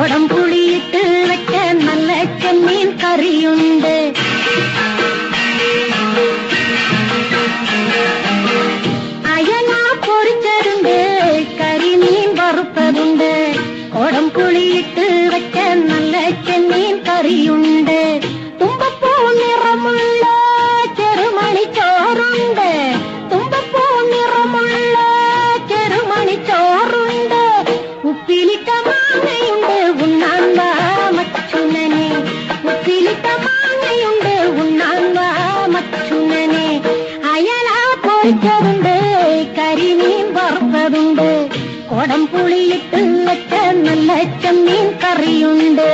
കൊടംപുളിയിട്ട് വെച്ച നല്ല ചെമ്മീൻ കറിയുണ്ട്. അയല പൊരിച്ചതുണ്ട്, കരിമീൻ വറുത്തതുണ്ട്. കൊടംപുളിയിട്ട് വെച്ച നല്ല ചെമ്മീൻ കറിയുണ്ട്. തുമ്പപ്പൂ നിറമുള്ള ചെറുമണി ചോറുണ്ട്. തുമ്പപ്പൂ നിറമുള്ള ചെറുമണി ചോറുണ്ട്. ഉപ്പിലിട്ട മാങ്ങയുണ്ട്, ഉണ്ണാൻ വാ മച്ചുനനെ. ഉപ്പിലിട്ട മാങ്ങയുണ്ട്, ഉണ്ണാൻ വാ മച്ചുനനെ. അയല പൊരിച്ചതുണ്ട്, കരിമീൻ വറുത്തതുണ്ട്. കൊടംപുളിയിട്ട് വെച്ച നല്ല ചെമ്മീൻ കറിയുണ്ട്.